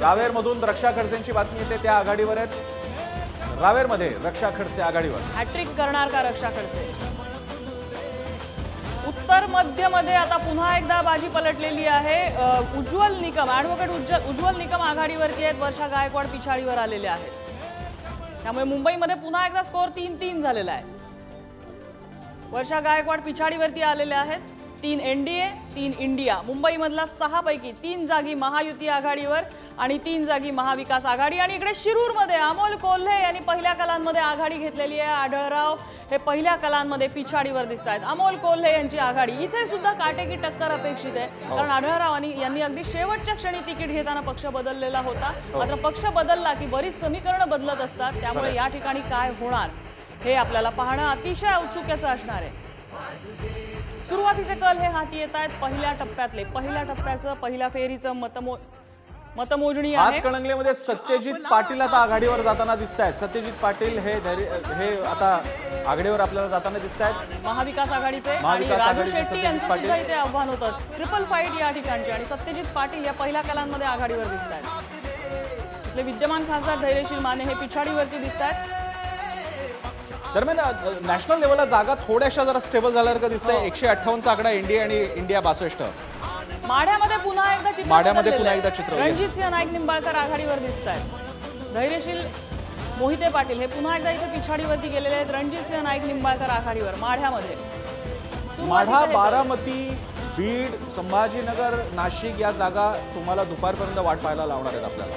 रावेरमधून रक्षा खडसेंची बातमी येते, त्या आघाडीवर आहेत। रावेरमध्ये रक्षा खडसे आघाडीवर। हॅट्रिक करणार का रक्षा खडसे? उत्तर मध्यमध्ये आता पुन्हा एकदा बाजी पलटलेली आहे। उज्ज्वल निकम, ॲडव्होकेट उज्ज्वल निकम आघाडीवरती आहेत, वर्षा गायकवाड पिछाडीवर आलेले आहेत। त्यामुळे मुंबईमध्ये पुन्हा एकदा स्कोअर 3-3 झालेला आहे। वर्षा गायकवाड पिछाडीवरती आलेले आहेत। 3 एनडीए 3 इंडिया। मुंबईमधला 6 पैकी 3 जागी महायुती आघाडीवर आणि 3 जागी महाविकास आघाडी। आणि इकडे शिरूरमध्ये अमोल कोल्हे यांनी पहिल्या कलांमध्ये आघाडी घेतलेली आहे। आढळराव हे पहिल्या कलांमध्ये पिछाडीवर दिसत आहेत। अमोल कोल्हे यांची आघाडी, इथे सुद्धा काटेकी टक्कर अपेक्षित आहे, कारण आढळराव यांनी अगदी शेवटच्या क्षणी तिकीट घेताना पक्ष बदललेला होता। मात्र पक्ष बदलला की बरीच समीकरणं बदलत असतात, त्यामुळे या ठिकाणी काय होणार हे आपल्याला पाहणं अतिशय औत्सुक्याचं असणार आहे। सुरुवातीचे कल हे हाती येत आहेत पहिल्या टप्प्याचं पहिल्या फेरीचं मतमोजणी आहे। हातकणंगलेमध्ये सत्यजित पाटील आता आघाडीवर जाताना दिसत आहेत। सत्यजित पाटील हे आता आघाडीवर आपल्याला जाताना दिसत आहेत। महाविकास आघाडीचे राजू शेट्टी यांचं सुद्धा इथे आव्हान होतं। ट्रिपल फाईट या ठिकाणची, आणि सत्यजित पाटील या पहिल्या कलांमध्ये आघाडीवर दिसत आहेत। इथले विद्यमान खासदार धैर्यशील माने हे पिछाडीवरती दिसत आहेत। दरम्यान नॅशनल लेवलला जागा थोड्याशा जरा स्टेबल झाल्यासारखं दिसतंय। 158 चा आकडा एनडीए आणि इंडिया 62। माढ्यामध्ये पुन्हा एकदा चित्र रणजित सिंह नाईक निंबाळकर आघाडीवर दिसत आहेत। धैर्यशील मोहिते पाटील हे पुन्हा एकदा इथे पिछाडीवरती गेलेले आहेत। रणजित सिंह नाईक निंबाळकर आघाडीवर माढ्यामध्ये। माढा, बारामती, बीड, संभाजीनगर, नाशिक या जागा तुम्हाला दुपारपर्यंत वाट पाहायला लावणार आहेत आपल्याला।